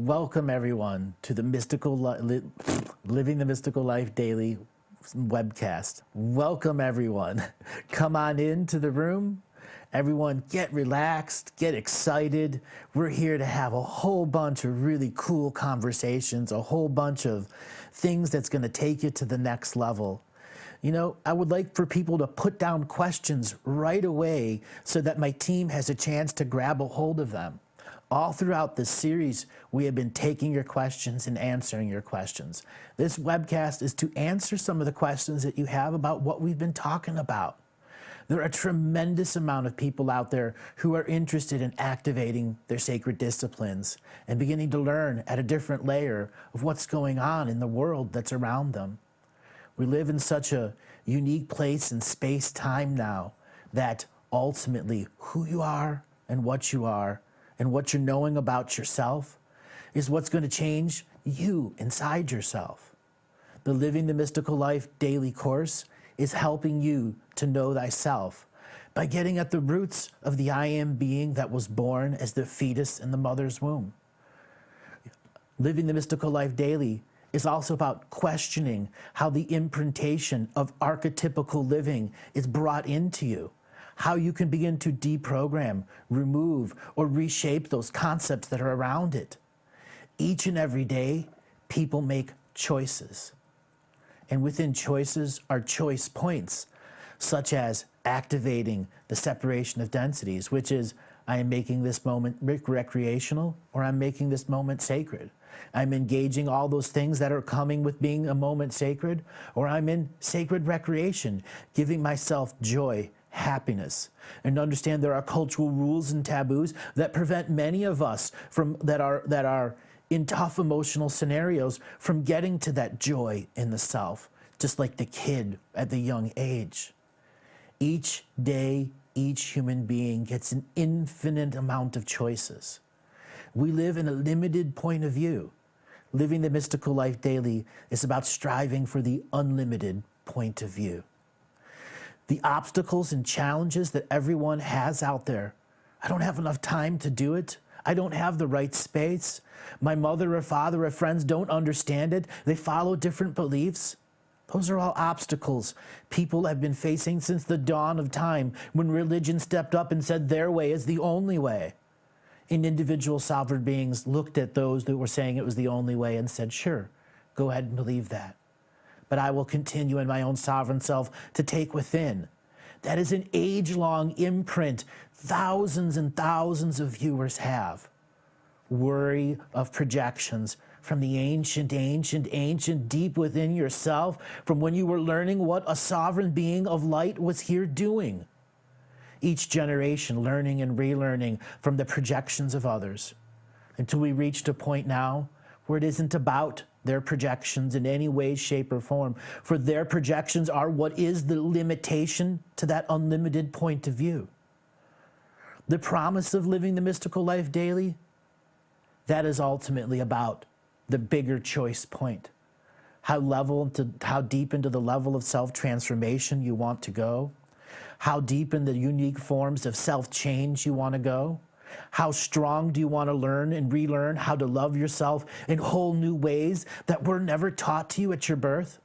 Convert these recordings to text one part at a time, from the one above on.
Welcome everyone to the Living the Mystical Life Daily webcast. Welcome everyone. Come on into the room. Everyone get relaxed, get excited. We're here to have a whole bunch of really cool conversations, a whole bunch of things that's going to take you to the next level. You know, I would like for people to put down questions right away so that my team has a chance to grab a hold of them. All throughout this series, we have been taking your questions and answering your questions. This webcast is to answer some of the questions that you have about what we've been talking about. There are a tremendous amount of people out there who are interested in activating their sacred disciplines and beginning to learn at a different layer of what's going on in the world that's around them. We live in such a unique place and space-time now that ultimately who you are and what you're knowing about yourself is what's going to change you inside yourself. The Living the Mystical Life daily course is helping you to know thyself by getting at the roots of the I am being that was born as the fetus in the mother's womb. Living the Mystical Life daily is also about questioning how the imprintation of archetypical living is brought into you, how you can begin to deprogram, remove, or reshape those concepts that are around it. Each and every day, people make choices. And within choices are choice points, such as activating the separation of densities, which is, I am making this moment recreational, or I'm making this moment sacred. I'm engaging all those things that are coming with being a moment sacred, or I'm in sacred recreation, giving myself joy, happiness, and understand there are cultural rules and taboos that prevent many of us that are in tough emotional scenarios from getting to that joy in the self, just like the kid at the young age. Each day, each human being gets an infinite amount of choices. We live in a limited point of view. Living the Mystical Life daily is about striving for the unlimited point of view. The obstacles and challenges that everyone has out there, I don't have enough time to do it. I don't have the right space. My mother or father or friends don't understand it. They follow different beliefs. Those are all obstacles people have been facing since the dawn of time, when religion stepped up and said their way is the only way. And individual sovereign beings looked at those that were saying it was the only way and said, sure, go ahead and believe that. But I will continue in my own sovereign self to take within. That is an age-long imprint thousands and thousands of viewers have. Worry of projections from the ancient deep within yourself, from when you were learning what a sovereign being of light was here doing. Each generation learning and relearning from the projections of others, until we reached a point now where it isn't about their projections in any way, shape, or form, for their projections are what is the limitation to that unlimited point of view. The promise of living the mystical life daily, that is ultimately about the bigger choice point. How deep into the level of self-transformation you want to go, how deep in the unique forms of self-change you want to go, how strong do you want to learn and relearn how to love yourself in whole new ways that were never taught to you at your birth?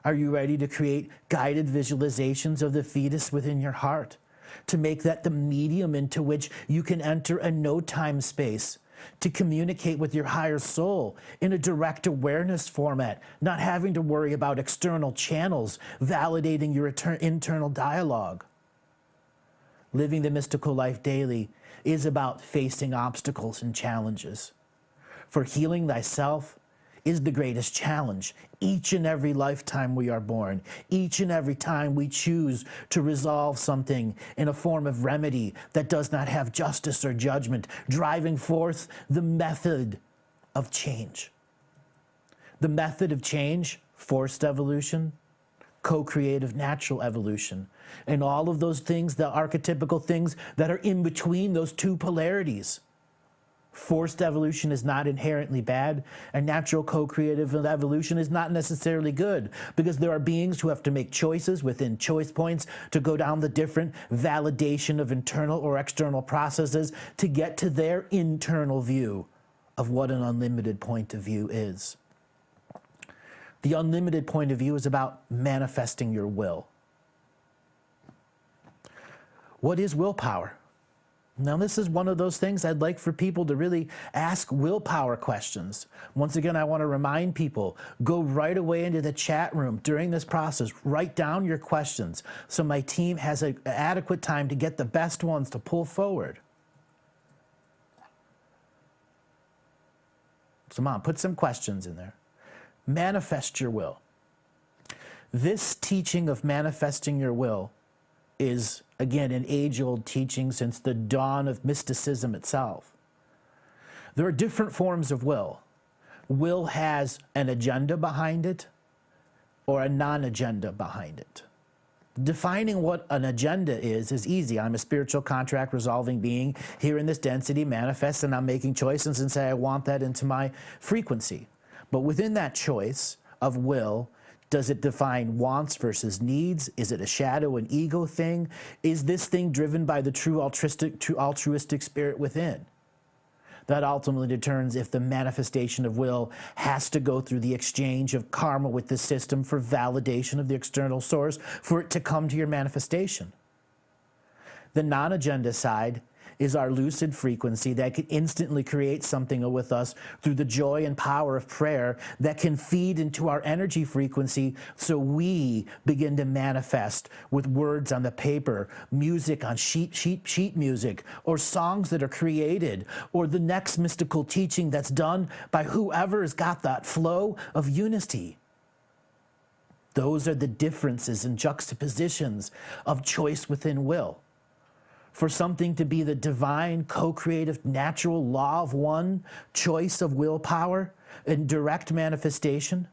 Are you ready to create guided visualizations of the fetus within your heart, to make that the medium into which you can enter a no-time space, to communicate with your higher soul in a direct awareness format, not having to worry about external channels validating your internal dialogue? Living the mystical life daily is about facing obstacles and challenges. For healing thyself is the greatest challenge. Each and every lifetime we are born, each and every time we choose to resolve something in a form of remedy that does not have justice or judgment, driving forth the method of change. The method of change, forced evolution, co-creative natural evolution, and all of those things, the archetypical things that are in between those two polarities. Forced evolution is not inherently bad, and natural co-creative evolution is not necessarily good, because there are beings who have to make choices within choice points to go down the different validation of internal or external processes to get to their internal view of what an unlimited point of view is. The unlimited point of view is about manifesting your will. What is willpower? Now, this is one of those things I'd like for people to really ask willpower questions. Once again, I want to remind people, go right away into the chat room during this process. Write down your questions so my team has an adequate time to get the best ones to pull forward. So, Mom, put some questions in there. Manifest your will. This teaching of manifesting your will is, again, an age-old teaching since the dawn of mysticism itself. There are different forms of will. Will has an agenda behind it or a non-agenda behind it. Defining what an agenda is easy. I'm a spiritual contract resolving being here in this density, manifest, and I'm making choices and say I want that into my frequency. But within that choice of will, does it define wants versus needs? Is it a shadow, an ego thing? Is this thing driven by the true altruistic spirit within? That ultimately determines if the manifestation of will has to go through the exchange of karma with the system for validation of the external source for it to come to your manifestation. The non-agenda side is our lucid frequency that can instantly create something with us through the joy and power of prayer that can feed into our energy frequency so we begin to manifest with words on the paper, music on sheet music, or songs that are created, or the next mystical teaching that's done by whoever has got that flow of unity. Those are the differences and juxtapositions of choice within will. For something to be the divine, co-creative, natural law of one, choice of willpower, and direct manifestation,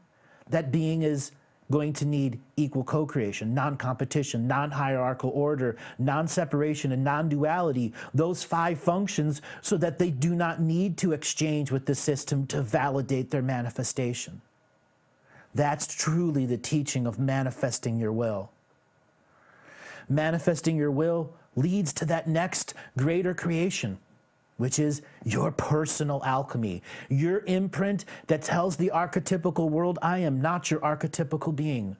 that being is going to need equal co-creation, non-competition, non-hierarchical order, non-separation, and non-duality, those 5 functions, so that they do not need to exchange with the system to validate their manifestation. That's truly the teaching of manifesting your will. Manifesting your will leads to that next greater creation, which is your personal alchemy, your imprint that tells the archetypical world, I am not your archetypical being.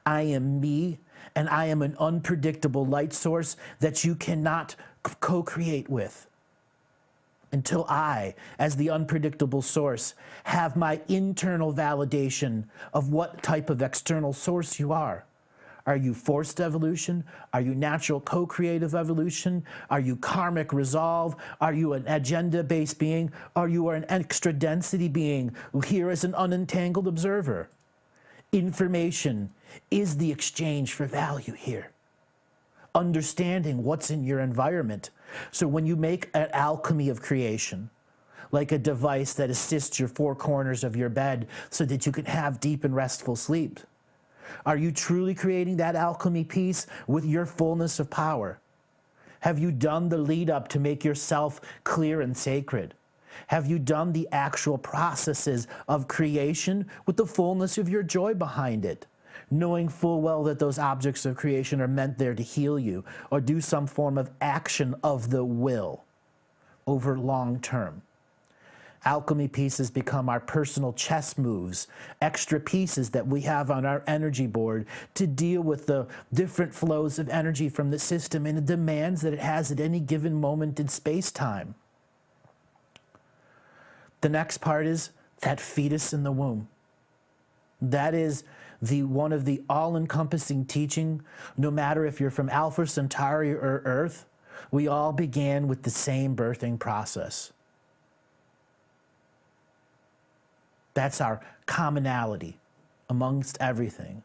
I am me, and I am an unpredictable light source that you cannot co-create with. Until I, as the unpredictable source, have my internal validation of what type of external source you are. Are you forced evolution? Are you natural co-creative evolution? Are you karmic resolve? Are you an agenda-based being? Are you an extra density being here as an unentangled observer? Information is the exchange for value here. Understanding what's in your environment. So when you make an alchemy of creation, like a device that assists your 4 corners of your bed so that you can have deep and restful sleep, are you truly creating that alchemy piece with your fullness of power? Have you done the lead up to make yourself clear and sacred? Have you done the actual processes of creation with the fullness of your joy behind it? Knowing full well that those objects of creation are meant there to heal you or do some form of action of the will over long term. Alchemy pieces become our personal chess moves, extra pieces that we have on our energy board to deal with the different flows of energy from the system and the demands that it has at any given moment in space-time. The next part is that fetus in the womb. That is one of the all-encompassing teaching, no matter if you're from Alpha Centauri or Earth, we all began with the same birthing process. That's our commonality amongst everything.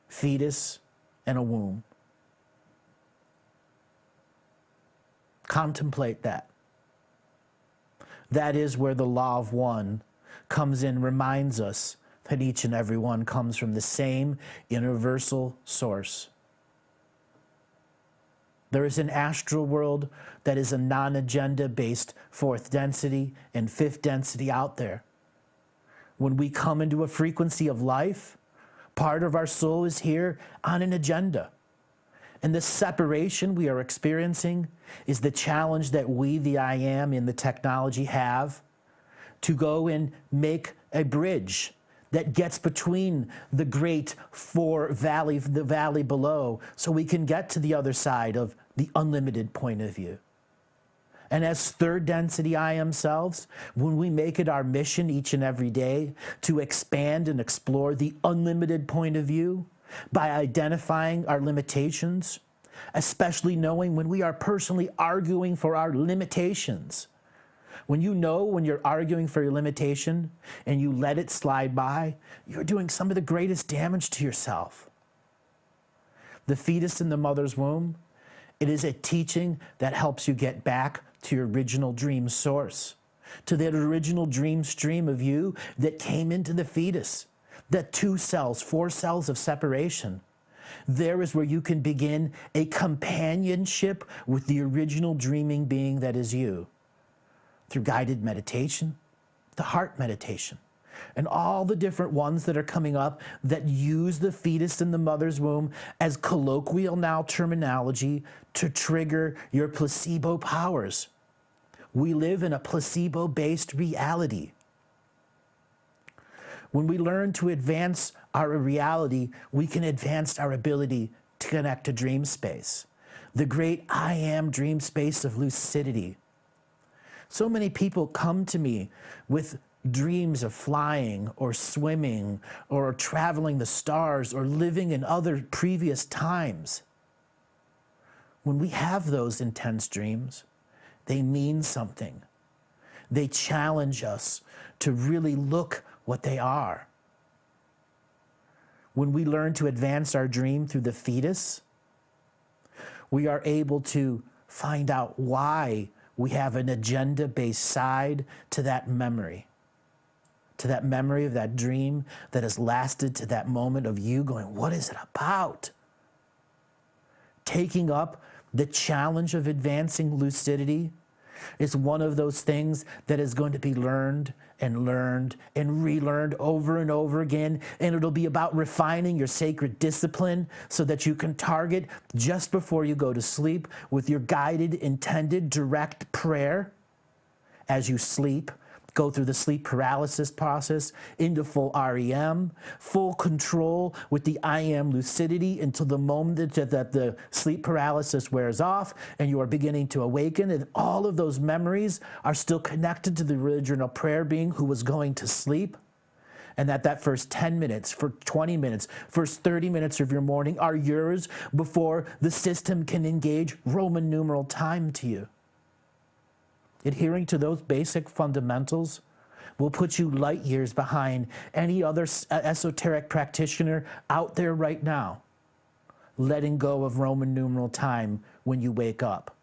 Fetus and a womb. Contemplate that. That is where the law of one comes in, reminds us that each and every one comes from the same universal source. There is an astral world that is a non-agenda based fourth density and fifth density out there. When we come into a frequency of life, part of our soul is here on an agenda. And the separation we are experiencing is the challenge that we, the I am, in the technology have to go and make a bridge that gets between the great the valley below, so we can get to the other side of the unlimited point of view. And as third density I am selves, when we make it our mission each and every day to expand and explore the unlimited point of view by identifying our limitations, especially knowing when we are personally arguing for our limitations. When you know when you're arguing for your limitation and you let it slide by, you're doing some of the greatest damage to yourself. The fetus in the mother's womb, it is a teaching that helps you get back to your original dream source, to that original dream stream of you that came into the fetus, that 4 cells of separation. There is where you can begin a companionship with the original dreaming being that is you, through guided meditation, the heart meditation, and all the different ones that are coming up that use the fetus in the mother's womb as colloquial now terminology to trigger your placebo powers. We live in a placebo-based reality. When we learn to advance our reality, we can advance our ability to connect to dream space, the great I am dream space of lucidity. So many people come to me with dreams of flying or swimming or traveling the stars or living in other previous times. When we have those intense dreams, they mean something. They challenge us to really look what they are. When we learn to advance our dream through the fetus, we are able to find out why we have an agenda-based side to that memory of that dream that has lasted to that moment of you going, what is it about? Taking up the challenge of advancing lucidity is one of those things that is going to be learned and relearned over and over again. And it'll be about refining your sacred discipline so that you can target just before you go to sleep with your guided, intended, direct prayer as you sleep. Go through the sleep paralysis process into full REM, full control with the I am lucidity until the moment that the sleep paralysis wears off and you are beginning to awaken, and all of those memories are still connected to the original prayer being who was going to sleep. And that first 10 minutes, for 20 minutes, first 30 minutes of your morning are yours before the system can engage Roman numeral time to you. Adhering to those basic fundamentals will put you light years behind any other esoteric practitioner out there right now. Letting go of Roman numeral time when you wake up.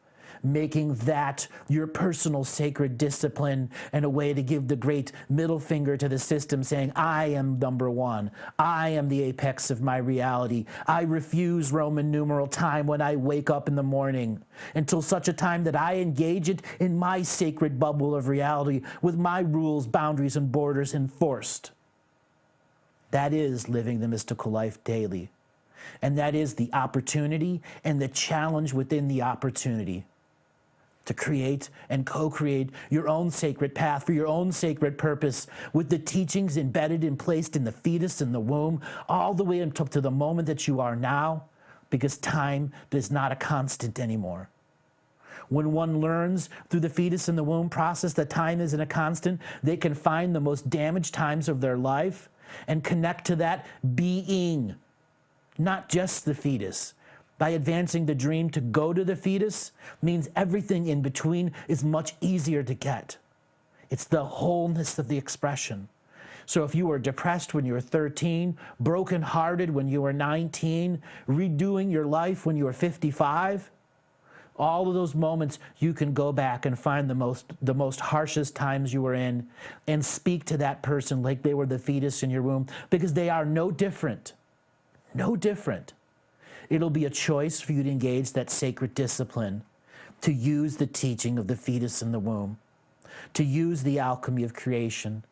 Making that your personal sacred discipline and a way to give the great middle finger to the system saying, I am number one. I am the apex of my reality. I refuse Roman numeral time when I wake up in the morning until such a time that I engage it in my sacred bubble of reality with my rules, boundaries, and borders enforced. That is living the mystical life daily. And that is the opportunity and the challenge within the opportunity to create and co-create your own sacred path for your own sacred purpose with the teachings embedded and placed in the fetus in the womb all the way up to the moment that you are now, because time is not a constant anymore. When one learns through the fetus in the womb process that time isn't a constant, they can find the most damaged times of their life and connect to that being, not just the fetus. By advancing the dream to go to the fetus means everything in between is much easier to get. It's the wholeness of the expression. So if you were depressed when you were 13, brokenhearted when you were 19, redoing your life when you were 55, all of those moments you can go back and find the most harshest times you were in and speak to that person like they were the fetus in your womb, because they are no different. No different. It'll be a choice for you to engage that sacred discipline, to use the teaching of the fetus in the womb, to use the alchemy of creation,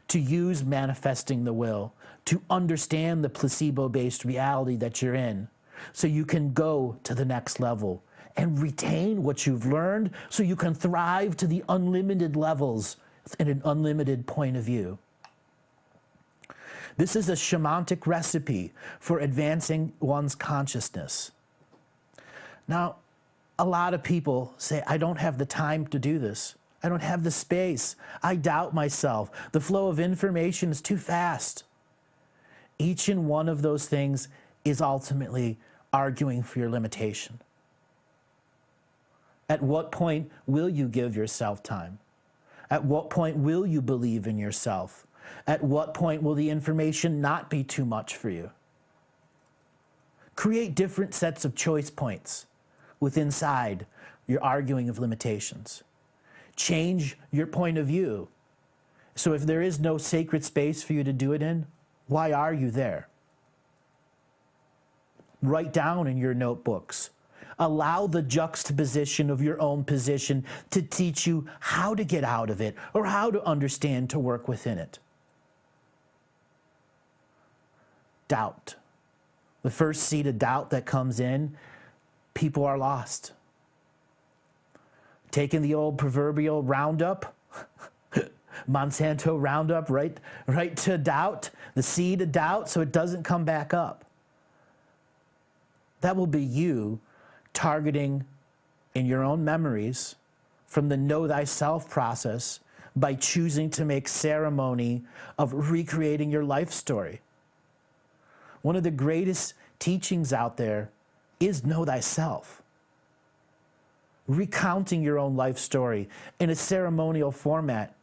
to use manifesting the will, to understand the placebo-based reality that you're in, so you can go to the next level and retain what you've learned so you can thrive to the unlimited levels in an unlimited point of view. This is a shamanic recipe for advancing one's consciousness. Now, a lot of people say, I don't have the time to do this. I don't have the space. I doubt myself. The flow of information is too fast. Each and one of those things is ultimately arguing for your limitation. At what point will you give yourself time? At what point will you believe in yourself? At what point will the information not be too much for you? Create different sets of choice points within inside your arguing of limitations. Change your point of view. So if there is no sacred space for you to do it in, why are you there? Write down in your notebooks. Allow the juxtaposition of your own position to teach you how to get out of it or how to understand to work within it. Doubt. The first seed of doubt that comes in, people are lost. Taking the old proverbial Roundup, Monsanto Roundup, right to doubt, the seed of doubt, so it doesn't come back up. That will be you targeting in your own memories from the know thyself process by choosing to make ceremony of recreating your life story. One of the greatest teachings out there is know thyself. Recounting your own life story in a ceremonial format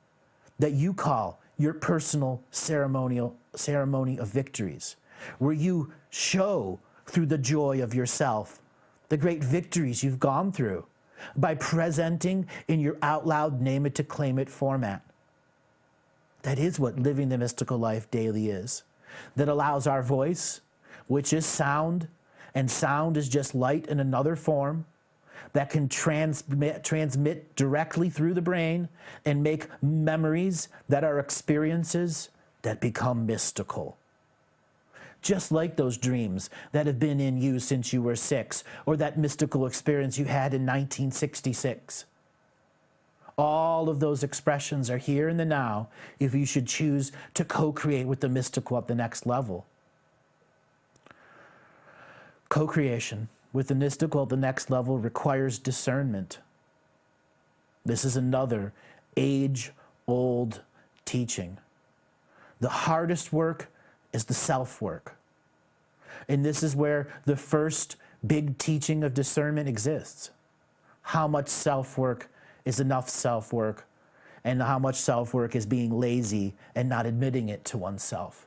that you call your personal ceremony of victories, where you show through the joy of yourself the great victories you've gone through by presenting in your out loud name it to claim it format. That is what living the mystical life daily is. That allows our voice, which is sound, and sound is just light in another form, that can transmit directly through the brain and make memories that are experiences that become mystical. Just like those dreams that have been in you since you were 6, or that mystical experience you had in 1966. All of those expressions are here in the now if you should choose to co-create with the mystical at the next level. Co-creation with the mystical at the next level requires discernment. This is another age-old teaching. The hardest work is the self-work. And this is where the first big teaching of discernment exists. How much self-work is enough self-work, and how much self-work is being lazy and not admitting it to oneself.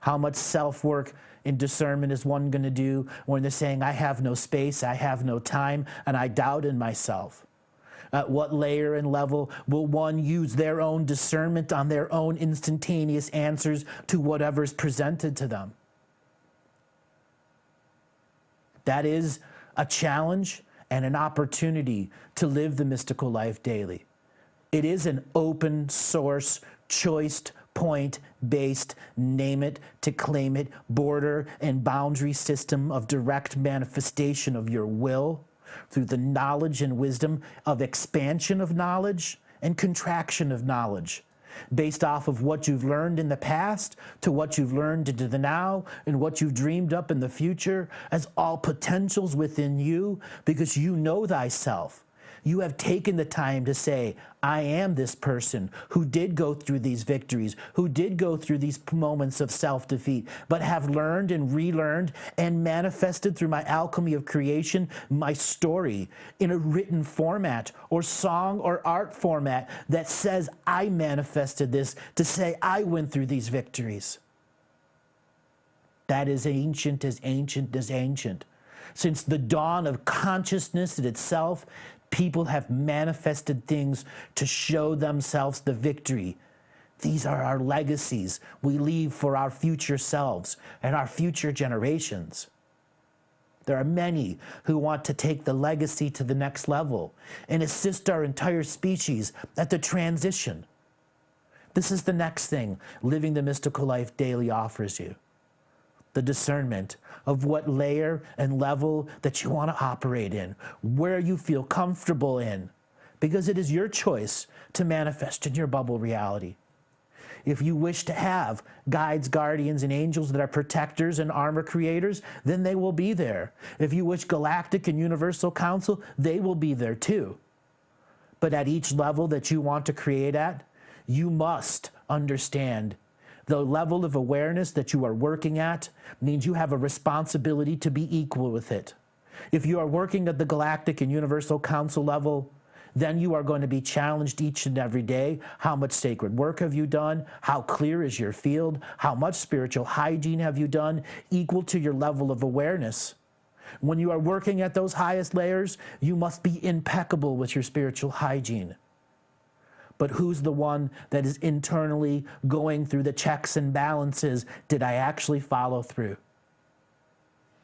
How much self-work in discernment is one going to do when they're saying, I have no space, I have no time, and I doubt in myself? At what layer and level will one use their own discernment on their own instantaneous answers to whatever's presented to them? That is a challenge and an opportunity to live the mystical life daily. It is an open source, choiced, point-based, name it to claim it, border and boundary system of direct manifestation of your will through the knowledge and wisdom of expansion of knowledge and contraction of knowledge, based off of what you've learned in the past to what you've learned into the now and what you've dreamed up in the future as all potentials within you, because you know thyself. You have taken the time to say, I am this person who did go through these victories, who did go through these moments of self-defeat, but have learned and relearned and manifested through my alchemy of creation, my story in a written format or song or art format that says I manifested this, to say I went through these victories. That is ancient as ancient as ancient. Since the dawn of consciousness in itself, people have manifested things to show themselves the victory These are our legacies we leave for our future selves and our future generations. There are many who want to take the legacy to the next level and assist our entire species at the transition. This is the next thing Living the Mystical Life Daily offers you. The discernment of what layer and level that you want to operate in, where you feel comfortable in, because it is your choice to manifest in your bubble reality. If you wish to have guides, guardians, and angels that are protectors and armor creators, then they will be there. If you wish galactic and universal council, they will be there too. But at each level that you want to create at, you must understand the level of awareness that you are working at means you have a responsibility to be equal with it. If you are working at the galactic and universal council level, then you are going to be challenged each and every day. How much sacred work have you done? How clear is your field? How much spiritual hygiene have you done? Equal to your level of awareness. When you are working at those highest layers, you must be impeccable with your spiritual hygiene. But who's the one that is internally going through the checks and balances? Did I actually follow through?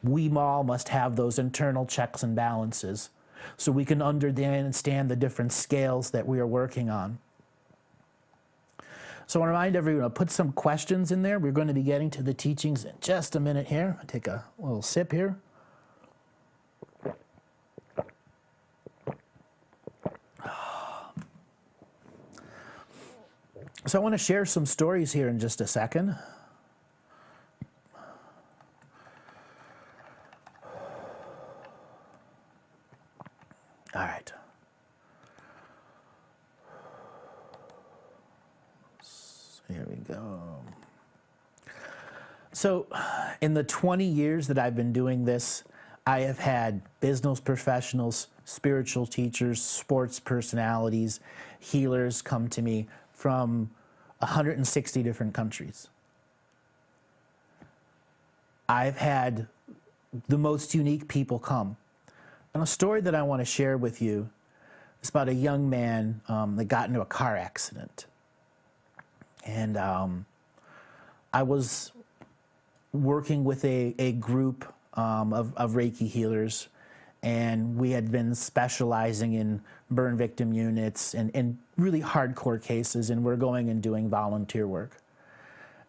We all must have those internal checks and balances so we can understand the different scales that we are working on. So I want to remind everyone, I'll put some questions in there. We're going to be getting to the teachings in just a minute here. I'll take a little sip here. So I want to share some stories here in just a second. All right. So here we go. So in the 20 years that I've been doing this, I have had business professionals, spiritual teachers, sports personalities, healers come to me from 160 different countries. I've had the most unique people come. And a story that I want to share with you is about a young man that got into a car accident. And I was working with a group of Reiki healers, and we had been specializing in burn victim units and really hardcore cases, and we're going and doing volunteer work.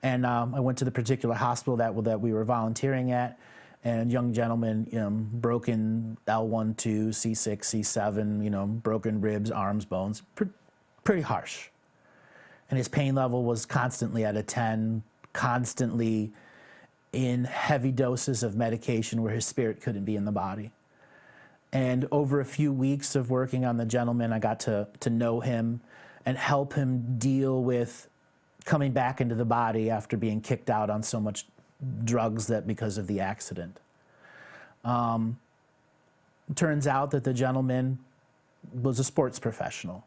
And I went to the particular hospital that we were volunteering at, and a young gentleman, broken L1, 2, C6, C7, broken ribs, arms, bones, pretty harsh. And his pain level was constantly at a 10, constantly in heavy doses of medication where his spirit couldn't be in the body. And over a few weeks of working on the gentleman, I got to know him and help him deal with coming back into the body after being kicked out on so much drugs that because of the accident. Turns out that the gentleman was a sports professional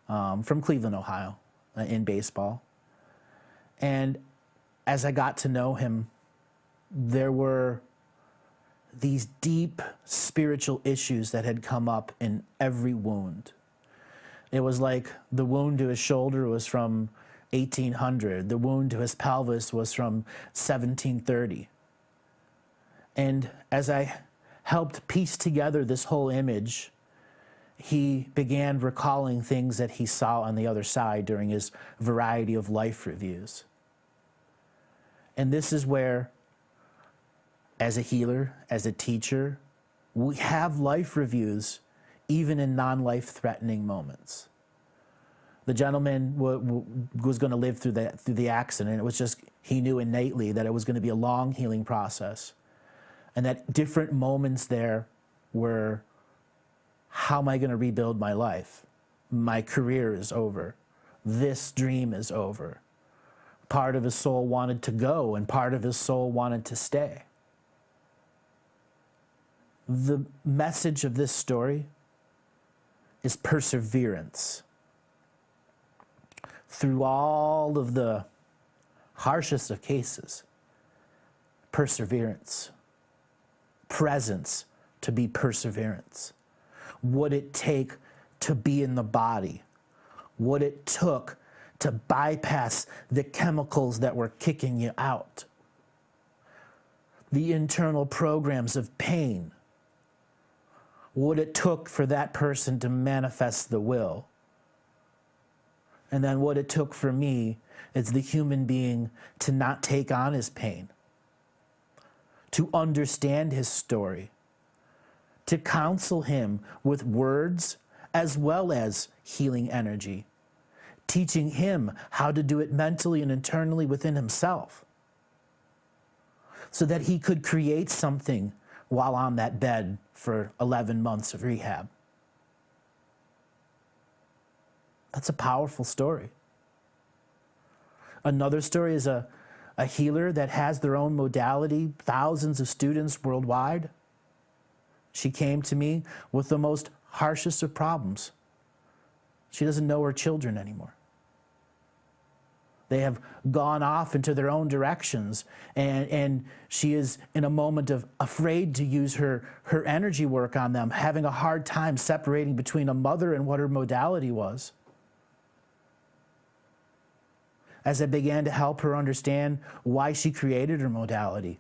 from Cleveland, Ohio, in baseball. And as I got to know him, there were these deep spiritual issues that had come up in every wound. It was like the wound to his shoulder was from 1800. The wound to his pelvis was from 1730. And as I helped piece together this whole image, he began recalling things that he saw on the other side during his variety of life reviews. And this is where, as a healer, as a teacher, we have life reviews even in non-life threatening moments. The gentleman was going to live through the accident. It was just, he knew innately that it was going to be a long healing process. And that different moments there were, how am I going to rebuild my life? My career is over. This dream is over. Part of his soul wanted to go, and part of his soul wanted to stay. The message of this story is perseverance. Through all of the harshest of cases, perseverance. Presence to be perseverance. What it take to be in the body. What it took to bypass the chemicals that were kicking you out, the internal programs of pain, what it took for that person to manifest the will. And then what it took for me as the human being to not take on his pain, to understand his story, to counsel him with words as well as healing energy, teaching him how to do it mentally and internally within himself, so that he could create something while on that bed for 11 months of rehab. That's a powerful story. Another story is a healer that has their own modality, thousands of students worldwide. She came to me with the most harshest of problems. She doesn't know her children anymore. They have gone off into their own directions, and she is in a moment of afraid to use her energy work on them, having a hard time separating between a mother and what her modality was. As I began to help her understand why she created her modality,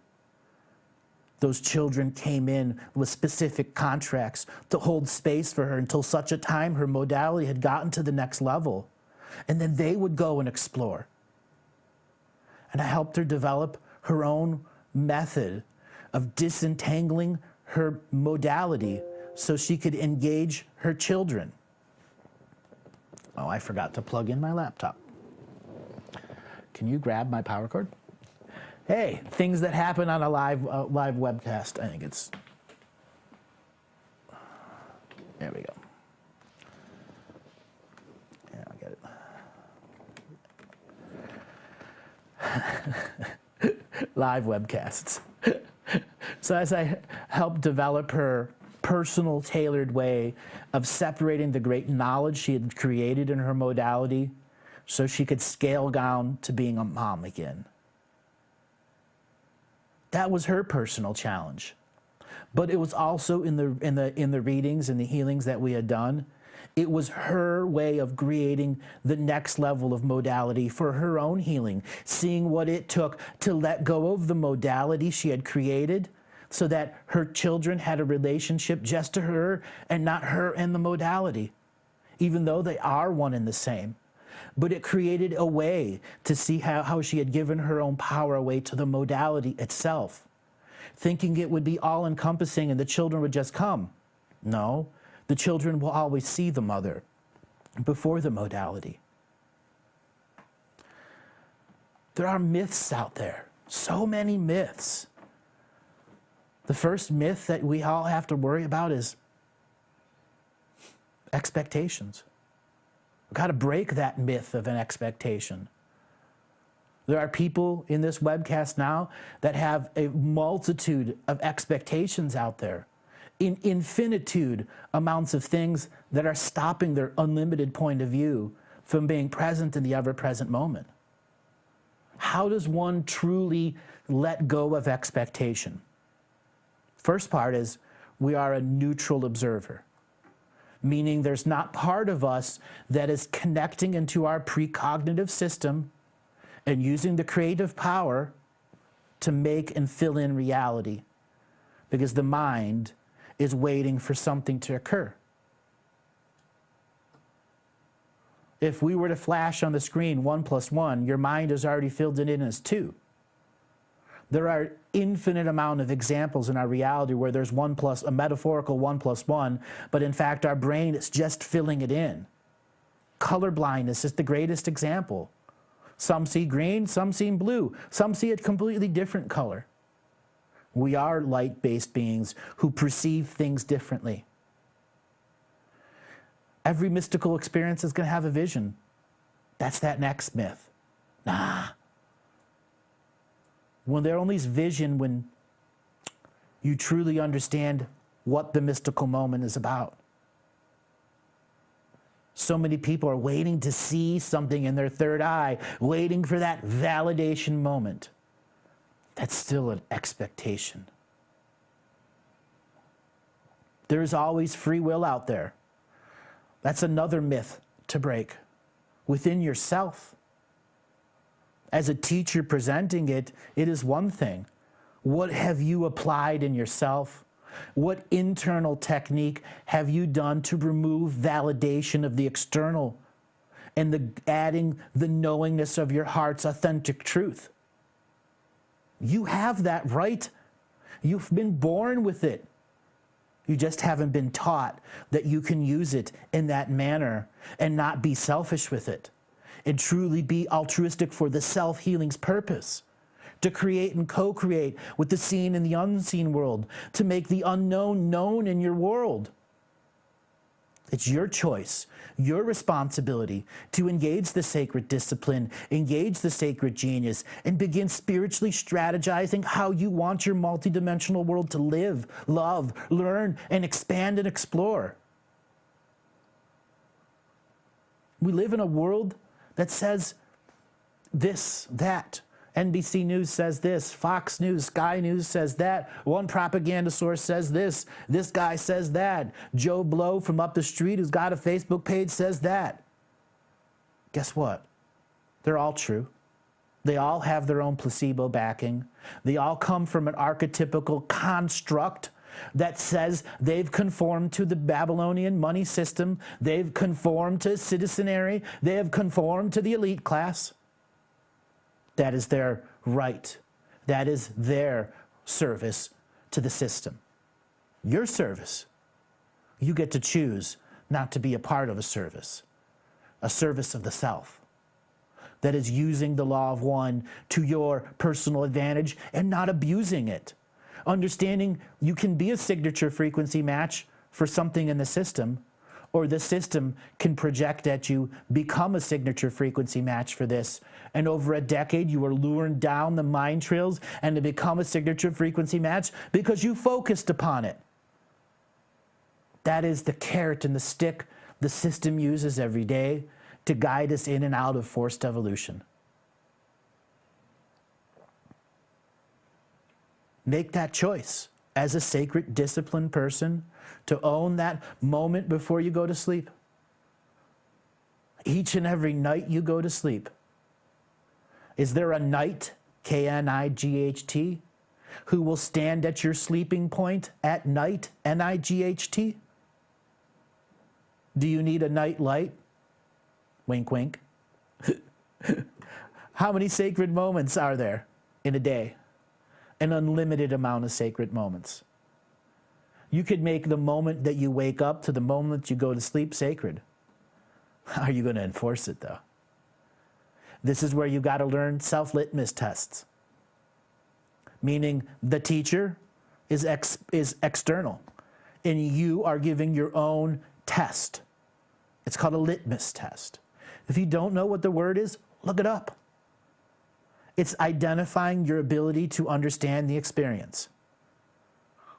those children came in with specific contracts to hold space for her until such a time her modality had gotten to the next level. And then they would go and explore. And I helped her develop her own method of disentangling her modality so she could engage her children. Oh, I forgot to plug in my laptop. Can you grab my power cord? Hey, things that happen on a live webcast. I think it's, there we go. Yeah, I'll get it. Live webcasts. So as I helped develop her personal, tailored way of separating the great knowledge she had created in her modality so she could scale down to being a mom again. That was her personal challenge. But it was also in the readings and the healings that we had done, it was her way of creating the next level of modality for her own healing, seeing what it took to let go of the modality she had created so that her children had a relationship just to her and not her and the modality, even though they are one and the same. But it created a way to see how she had given her own power away to the modality itself, thinking it would be all-encompassing and the children would just come. No, the children will always see the mother before the modality. There are myths out there, so many myths. The first myth that we all have to worry about is expectations. We've got to break that myth of an expectation. There are people in this webcast now that have a multitude of expectations out there, in infinitude amounts of things that are stopping their unlimited point of view from being present in the ever-present moment. How does one truly let go of expectation? First part is we are a neutral observer, meaning there's not part of us that is connecting into our precognitive system and using the creative power to make and fill in reality, because the mind is waiting for something to occur. If we were to flash on the screen 1 + 1, your mind has already filled it in as 2. There are infinite amount of examples in our reality where there's a metaphorical 1 + 1, but in fact our brain is just filling it in. Color blindness is the greatest example. Some see green, some see blue, some see a completely different color. We are light-based beings who perceive things differently. Every mystical experience is going to have a vision. That's that next myth. Nah. When there only is vision when you truly understand what the mystical moment is about. So many people are waiting to see something in their third eye, waiting for that validation moment. That's still an expectation. There is always free will out there. That's another myth to break. within yourself. As a teacher presenting it, it is one thing. What have you applied in yourself? What internal technique have you done to remove validation of the external and adding the knowingness of your heart's authentic truth? You have that right. You've been born with it. You just haven't been taught that you can use it in that manner and not be selfish with it and truly be altruistic for the self-healing's purpose, to create and co-create with the seen and the unseen world, to make the unknown known in your world. It's your choice, your responsibility to engage the sacred discipline, engage the sacred genius, and begin spiritually strategizing how you want your multidimensional world to live, love, learn, and expand and explore. We live in a world that says this, that. NBC News says this, Fox News, Sky News says that, one propaganda source says this guy says that, Joe Blow from up the street who's got a Facebook page says that. Guess what? They're all true. They all have their own placebo backing. They all come from an archetypical construct that says they've conformed to the Babylonian money system, they've conformed to citizenry, they have conformed to the elite class. That is their right. That is their service to the system. Your service, you get to choose not to be a part of a service of the self. That is using the law of one to your personal advantage and not abusing it. Understanding you can be a signature frequency match for something in the system, or the system can project at you, become a signature frequency match for this. And over a decade, you are lured down the mind trails and to become a signature frequency match because you focused upon it. That is the carrot and the stick the system uses every day to guide us in and out of forced evolution. Make that choice as a sacred, disciplined person to own that moment before you go to sleep. Each and every night you go to sleep. Is there a knight, K-N-I-G-H-T, who will stand at your sleeping point at night, N-I-G-H-T? Do you need a night light? Wink, wink. How many sacred moments are there in a day? An unlimited amount of sacred moments. You could make the moment that you wake up to the moment you go to sleep sacred. Are you going to enforce it, though? This is where you got to learn self-litmus tests. Meaning the teacher is external, and you are giving your own test. It's called a litmus test. If you don't know what the word is, look it up. It's identifying your ability to understand the experience.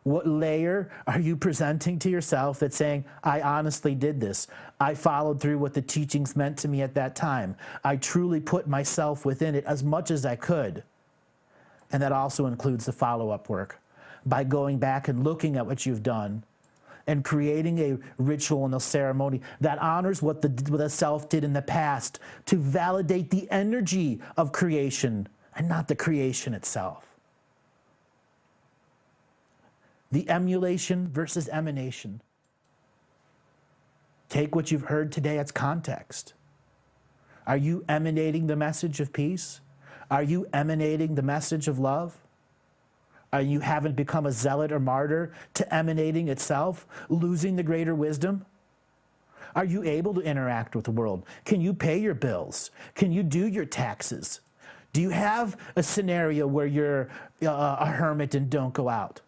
What layer are you presenting to yourself that's saying, I honestly did this. I followed through what the teachings meant to me at that time. I truly put myself within it as much as I could. And that also includes the follow-up work by going back and looking at what you've done and creating a ritual and a ceremony that honors what the self did in the past to validate the energy of creation and not the creation itself. The emulation versus emanation. Take what you've heard today as context. Are you emanating the message of peace? Are you emanating the message of love? Are you haven't become a zealot or martyr to emanating itself, losing the greater wisdom? Are you able to interact with the world? Can you pay your bills? Can you do your taxes? Do you have a scenario where you're a hermit and don't go out?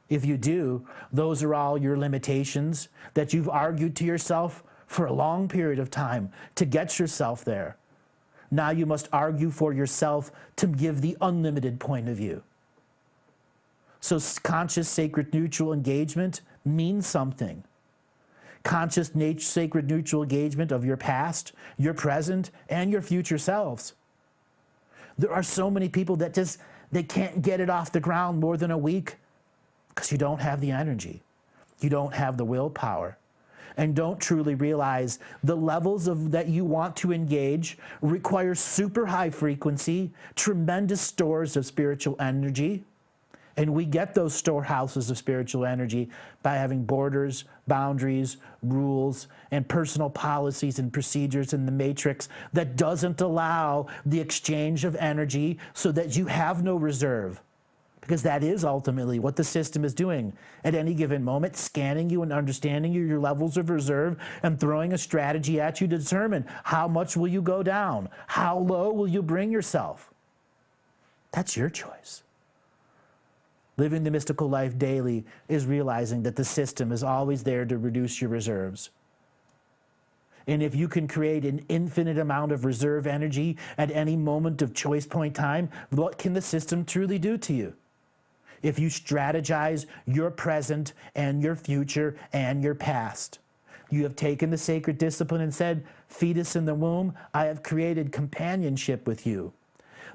If you do, those are all your limitations that you've argued to yourself for a long period of time to get yourself there. Now you must argue for yourself to give the unlimited point of view. So conscious, sacred, neutral engagement means something. Conscious, sacred, neutral engagement of your past, your present, and your future selves. There are so many people that they can't get it off the ground more than a week because you don't have the energy. You don't have the willpower. and don't truly realize the levels of that you want to engage require super high frequency, tremendous stores of spiritual energy. And we get those storehouses of spiritual energy by having borders, boundaries, rules, and personal policies and procedures in the matrix that doesn't allow the exchange of energy so that you have no reserve. Because that is ultimately what the system is doing at any given moment, scanning you and understanding your levels of reserve and throwing a strategy at you to determine how much will you go down, how low will you bring yourself. That's your choice. Living the mystical life daily is realizing that the system is always there to reduce your reserves. And if you can create an infinite amount of reserve energy at any moment of choice point time, what can the system truly do to you? If you strategize your present and your future and your past, you have taken the sacred discipline and said, fetus in the womb, I have created companionship with you.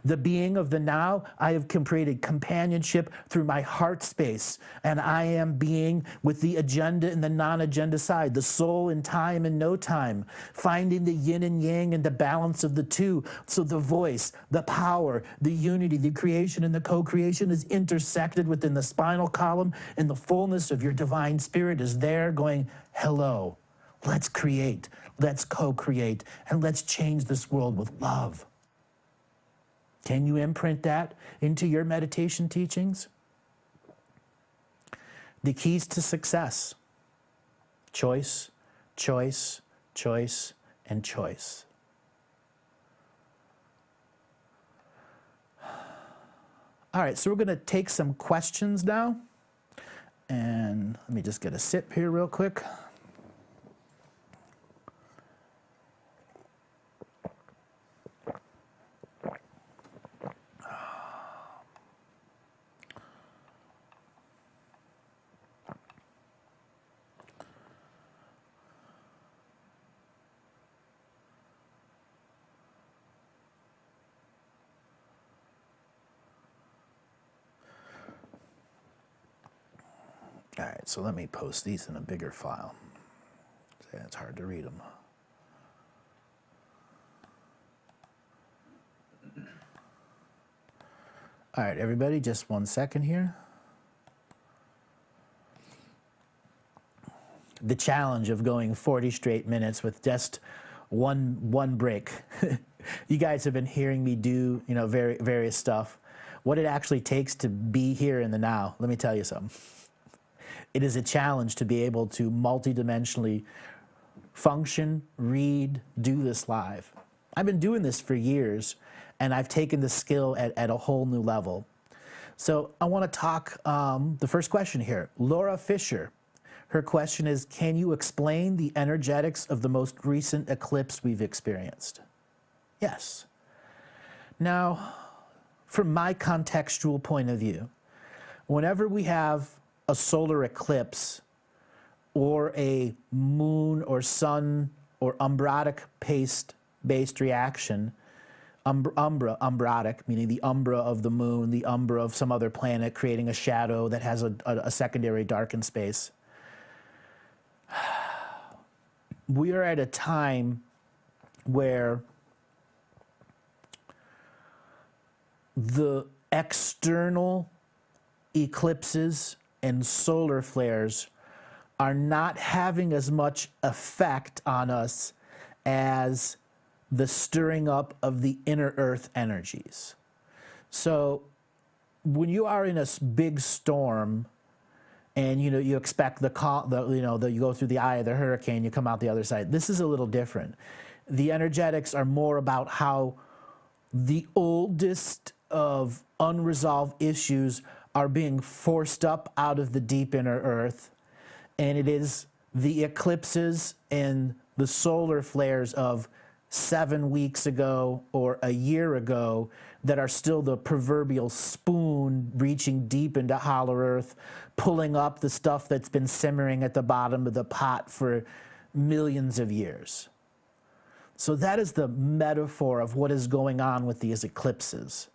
The being of the now, I have created companionship through my heart space, and I am being with the agenda and the non-agenda side, the soul in time and no time, finding the yin and yang and the balance of the two. So the voice, the power, the unity, the creation and the co-creation is intersected within the spinal column, and the fullness of your divine spirit is there going, hello, let's create, let's co-create, and let's change this world with love. Can you imprint that into your meditation teachings? The keys to success: choice, choice, choice, and choice. All right, so we're going to take some questions now. And let me just get a sip here real quick. All right, so let me post these in a bigger file. It's hard to read them. All right, everybody, just 1 second here. The challenge of going 40 straight minutes with just one break. You guys have been hearing me do, various stuff. What it actually takes to be here in the now, let me tell you something. It is a challenge to be able to multidimensionally function, read, do this live. I've been doing this for years, and I've taken the skill at a whole new level. So I want to talk, the first question here, Laura Fisher. Her question is, can you explain the energetics of the most recent eclipse we've experienced? Yes. Now, from my contextual point of view, whenever we have a solar eclipse or a moon or sun or umbratic-based reaction, umbratic, meaning the umbra of the moon, the umbra of some other planet creating a shadow that has a secondary darkened space. We are at a time where the external eclipses and solar flares are not having as much effect on us as the stirring up of the inner earth energies. So when you are in a big storm and you expect you go through the eye of the hurricane, you come out the other side. This is a little different. The energetics are more about how the oldest of unresolved issues are being forced up out of the deep inner earth, and it is the eclipses and the solar flares of 7 weeks ago or a year ago that are still the proverbial spoon reaching deep into hollow earth, pulling up the stuff that's been simmering at the bottom of the pot for millions of years. So that is the metaphor of what is going on with these eclipses.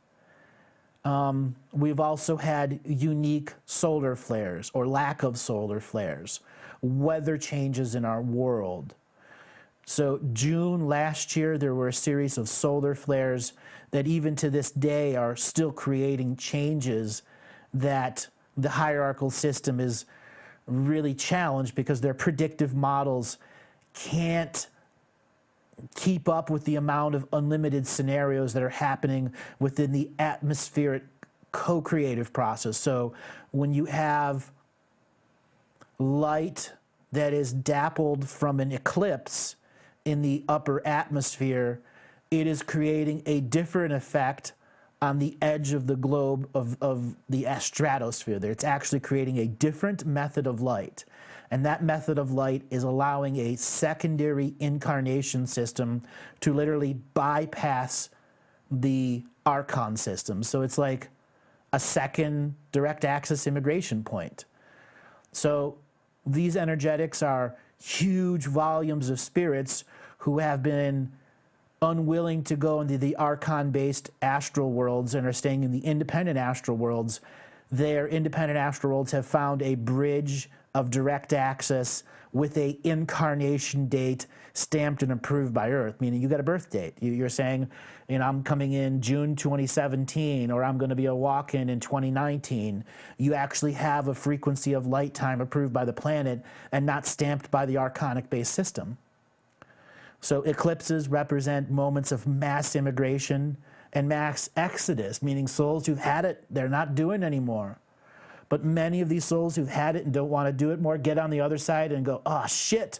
We've also had unique solar flares or lack of solar flares, weather changes in our world. So June last year, there were a series of solar flares that even to this day are still creating changes that the hierarchical system is really challenged because their predictive models can't keep up with the amount of unlimited scenarios that are happening within the atmospheric co-creative process. So when you have light that is dappled from an eclipse in the upper atmosphere, it is creating a different effect on the edge of the globe of the stratosphere. It's actually creating a different method of light. And that method of light is allowing a secondary incarnation system to literally bypass the archon system. So it's like a second direct access immigration point. So these energetics are huge volumes of spirits who have been unwilling to go into the archon-based astral worlds and are staying in the independent astral worlds. Their independent astral worlds have found a bridge of direct access with a incarnation date stamped and approved by Earth, meaning you got a birth date. You're saying, you know, I'm coming in June 2017, or I'm going to be a walk-in in 2019. You actually have a frequency of light time approved by the planet and not stamped by the archonic-based system. So eclipses represent moments of mass immigration and mass exodus, meaning souls who've had it, they're not doing anymore. But many of these souls who've had it and don't want to do it more get on the other side and go, oh, shit,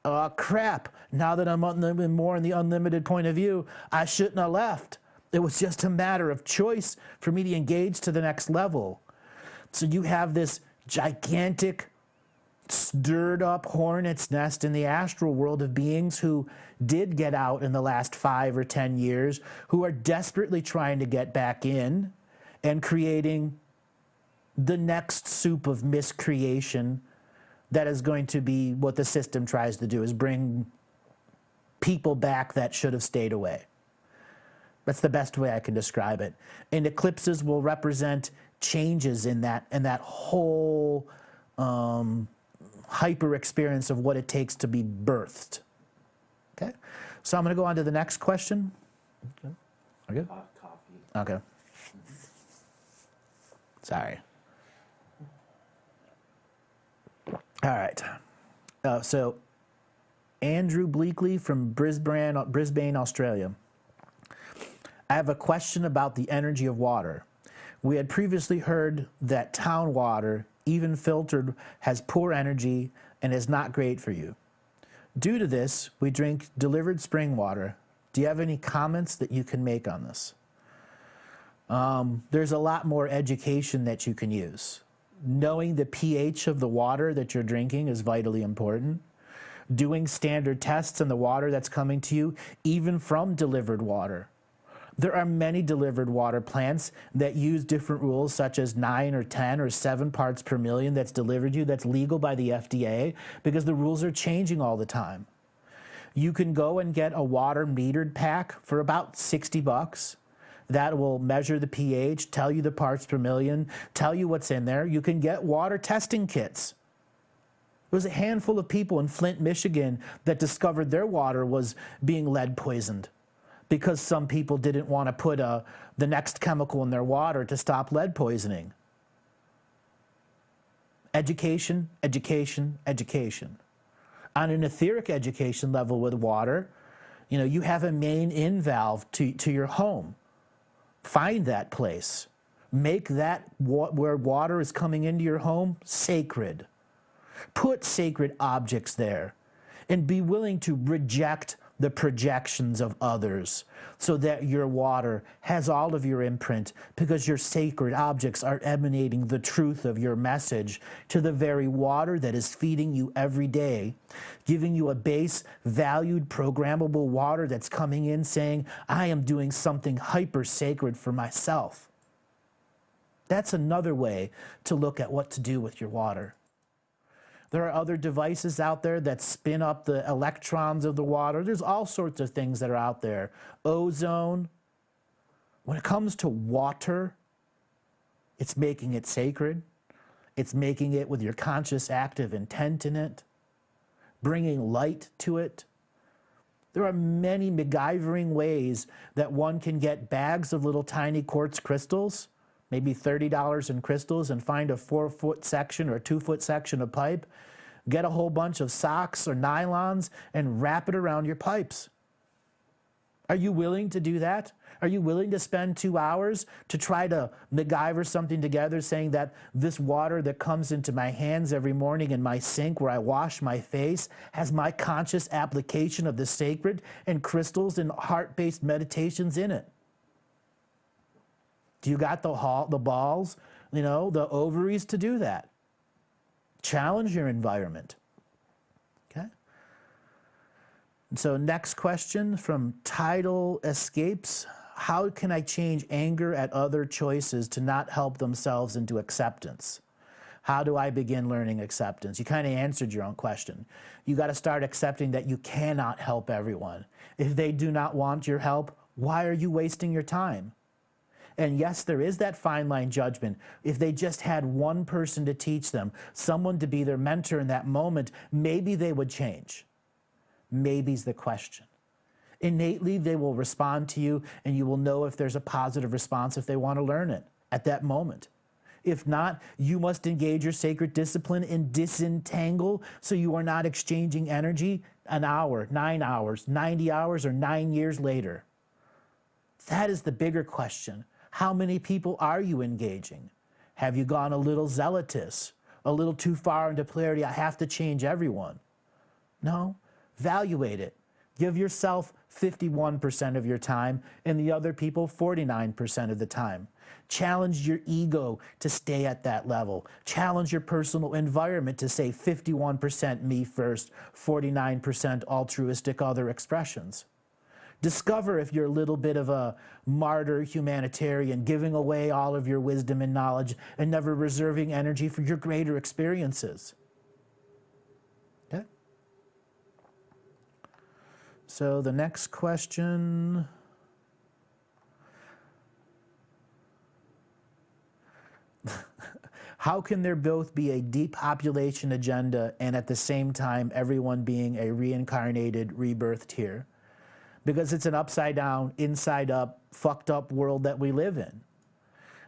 oh, crap. Now that I'm more in the unlimited point of view, I shouldn't have left. It was just a matter of choice for me to engage to the next level. So you have this gigantic, stirred up hornet's nest in the astral world of beings who did get out in the last 5 or 10 years, who are desperately trying to get back in and creating the next soup of miscreation that is going to be what the system tries to do, is bring people back that should have stayed away. That's the best way I can describe it. And eclipses will represent changes in that whole hyper experience of what it takes to be birthed. Okay, so I'm going to go on to the next question. Okay. Are you good? Hot coffee. Okay. Sorry. All right. So Andrew Bleakley from Brisbane, Australia. I have a question about the energy of water. We had previously heard that town water, even filtered, has poor energy and is not great for you. Due to this, we drink delivered spring water. Do you have any comments that you can make on this? There's a lot more education that you can use. Knowing the pH of the water that you're drinking is vitally important. Doing standard tests on the water that's coming to you, even from delivered water. There are many delivered water plants that use different rules, such as 9 or 10 or 7 parts per million that's delivered to you, that's legal by the FDA, because the rules are changing all the time. You can go and get a water metered pack for about $60. That will measure the pH, tell you the parts per million, tell you what's in there. You can get water testing kits. There was a handful of people in Flint, Michigan that discovered their water was being lead poisoned because some people didn't want to put the next chemical in their water to stop lead poisoning. Education, education, education. On an etheric education level with water, you know, you have a main in valve to your home. Find that place. Make that where water is coming into your home sacred. Put sacred objects there and be willing to reject the projections of others so that your water has all of your imprint, because your sacred objects are emanating the truth of your message to the very water that is feeding you every day, giving you a base, valued, programmable water that's coming in saying, I am doing something hyper sacred for myself. That's another way to look at what to do with your water. There are other devices out there that spin up the electrons of the water. There's all sorts of things that are out there. Ozone. When it comes to water, It's making it sacred. It's making it with your conscious active intent in it, bringing light to it. There are many MacGyvering ways that one can get bags of little tiny quartz crystals, maybe $30 in crystals, and find a 4-foot section or a 2-foot section of pipe, get a whole bunch of socks or nylons and wrap it around your pipes. Are you willing to do that? Are you willing to spend 2 hours to try to MacGyver something together, saying that this water that comes into my hands every morning in my sink where I wash my face has my conscious application of the sacred and crystals and heart-based meditations in it? Do you got the balls, the ovaries to do that? Challenge your environment. Okay? So next question from Tidal Escapes. How can I change anger at other choices to not help themselves into acceptance? How do I begin learning acceptance? You kind of answered your own question. You got to start accepting that you cannot help everyone. If they do not want your help, why are you wasting your time? And yes, there is that fine line judgment. If they just had one person to teach them, someone to be their mentor in that moment, maybe they would change. Maybe's the question. Innately, they will respond to you, and you will know if there's a positive response if they want to learn it at that moment. If not, you must engage your sacred discipline and disentangle so you are not exchanging energy an hour, 9 hours, 90 hours, or 9 years later. That is the bigger question. How many people are you engaging? Have you gone a little zealotous, a little too far into polarity? I have to change everyone. No, evaluate it. Give yourself 51% of your time and the other people 49% of the time. Challenge your ego to stay at that level. Challenge your personal environment to say 51% me first, 49% altruistic other expressions. Discover if you're a little bit of a martyr humanitarian, giving away all of your wisdom and knowledge and never reserving energy for your greater experiences. Okay? So the next question. How can there both be a depopulation agenda and at the same time everyone being a reincarnated, rebirthed here? Because it's an upside down, inside up, fucked up world that we live in.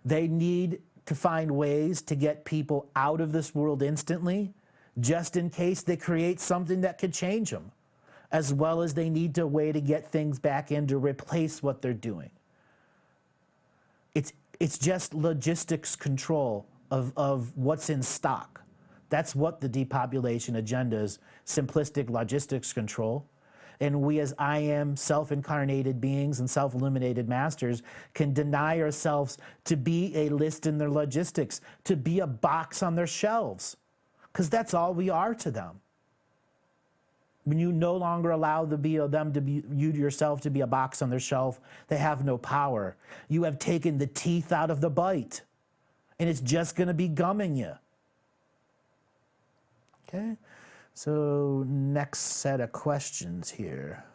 They need to find ways to get people out of this world instantly, just in case they create something that could change them, as well as they need a way to get things back in to replace what they're doing. It's just logistics control of what's in stock. That's what the depopulation agenda is, simplistic logistics control. And we as I am self-incarnated beings and self-illuminated masters can deny ourselves to be a list in their logistics, to be a box on their shelves, because that's all we are to them. When you no longer allow you yourself to be a box on their shelf, they have no power. You have taken the teeth out of the bite, and it's just going to be gumming you. Okay? So next set of questions here.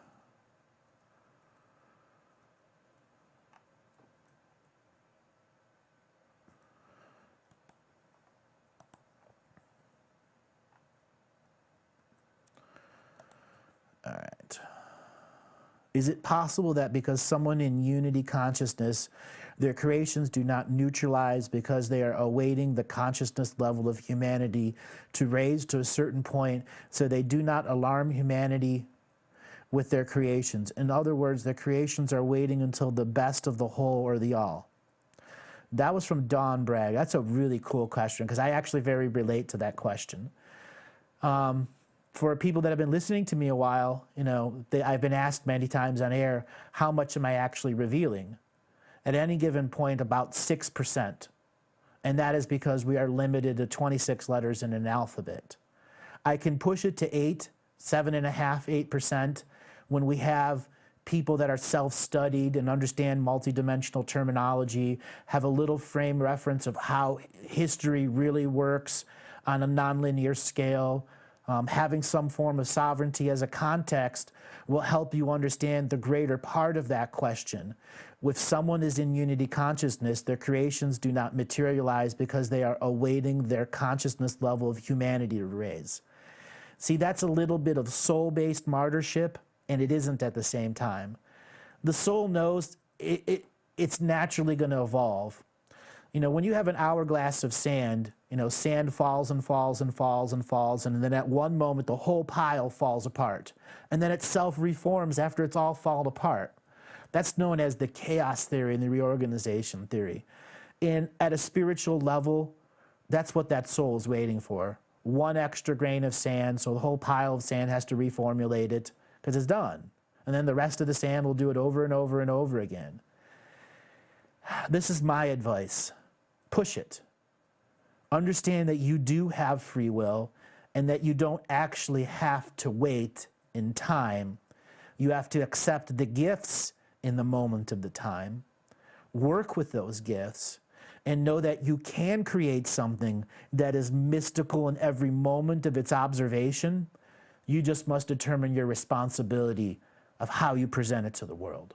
All right. Is it possible that because someone in unity consciousness, their creations do not neutralize because they are awaiting the consciousness level of humanity to raise to a certain point, so they do not alarm humanity with their creations? In other words, their creations are waiting until the best of the whole or the all. That was from Dawn Bragg. That's a really cool question because I actually very relate to that question. For people that have been listening to me a while, I've been asked many times on air, how much am I actually revealing? At any given point, about 6%. And that is because we are limited to 26 letters in an alphabet. I can push it to 8, 7.5%, 8% when we have people that are self-studied and understand multidimensional terminology, have a little frame reference of how history really works on a nonlinear scale, Having some form of sovereignty as a context will help you understand the greater part of that question. If someone is in unity consciousness, their creations do not materialize because they are awaiting their consciousness level of humanity to raise. See, that's a little bit of soul-based martyrship, and it isn't at the same time. The soul knows it's naturally going to evolve. You know, when you have an hourglass of sand, you know, sand falls and falls and falls and falls, and then at one moment the whole pile falls apart. And then it self-reforms after it's all fallen apart. That's known as the chaos theory and the reorganization theory. And at a spiritual level, that's what that soul is waiting for. One extra grain of sand, so the whole pile of sand has to reformulate it because it's done. And then the rest of the sand will do it over and over and over again. This is my advice. Push it. Understand that you do have free will and that you don't actually have to wait in time. You have to accept the gifts in the moment of the time, work with those gifts, and know that you can create something that is mystical in every moment of its observation. You just must determine your responsibility of how you present it to the world.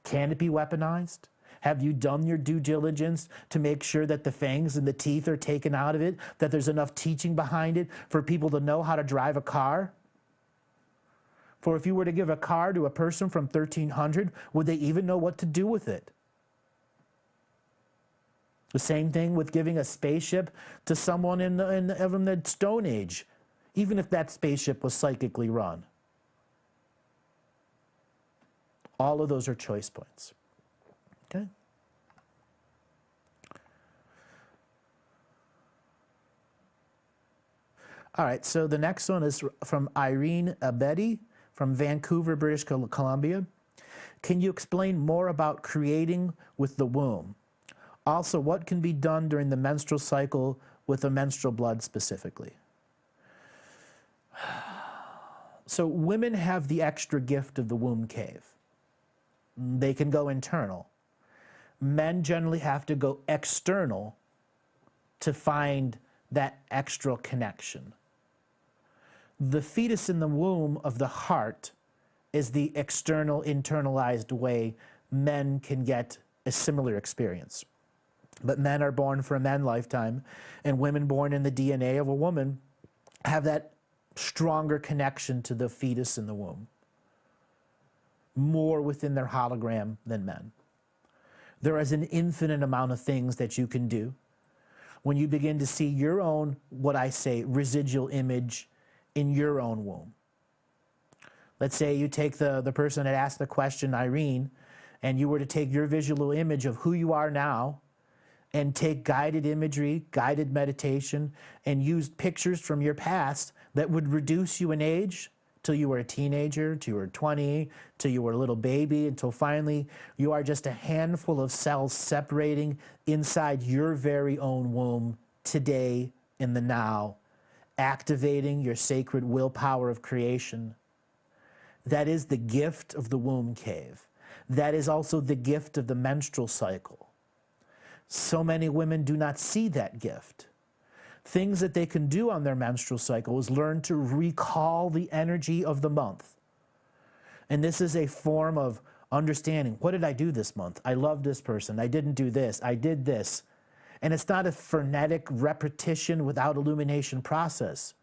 Can it be weaponized? Have you done your due diligence to make sure that the fangs and the teeth are taken out of it, that there's enough teaching behind it for people to know how to drive a car? For if you were to give a car to a person from 1300, would they even know what to do with it? The same thing with giving a spaceship to someone in the Stone Age, even if that spaceship was psychically run. All of those are choice points. Okay. All right, so the next one is from Irene Abedi from Vancouver, British Columbia. Can you explain more about creating with the womb? Also, what can be done during the menstrual cycle with the menstrual blood specifically? So women have the extra gift of the womb cave. They can go internal. Men generally have to go external to find that extra connection. The fetus in the womb of the heart is the external, internalized way men can get a similar experience. But men are born for a man lifetime, and women born in the DNA of a woman have that stronger connection to the fetus in the womb, more within their hologram than men. There is an infinite amount of things that you can do when you begin to see your own, what I say, residual image in your own womb. Let's say you take the person that asked the question, Irene, and you were to take your visual image of who you are now and take guided imagery, guided meditation, and use pictures from your past that would reduce you in age till you were a teenager, till you were 20, till you were a little baby, until finally you are just a handful of cells separating inside your very own womb today in the now, activating your sacred willpower of creation. That is the gift of the womb cave. That is also the gift of the menstrual cycle. So many women do not see that gift. Things that they can do on their menstrual cycle is learn to recall the energy of the month. And this is a form of understanding, what did I do this month? I love this person. I didn't do this. I did this. And it's not a frenetic repetition without illumination process.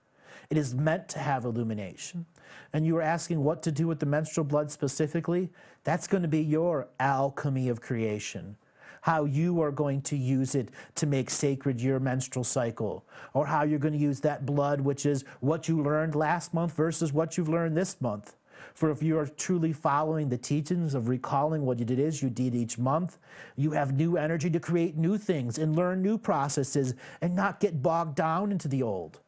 It is meant to have illumination. And you were asking what to do with the menstrual blood specifically. That's going to be your alchemy of creation. How you are going to use it to make sacred your menstrual cycle, or how you're going to use that blood, which is what you learned last month versus what you've learned this month. For if you are truly following the teachings of recalling what it is you did each month, you have new energy to create new things and learn new processes and not get bogged down into the old.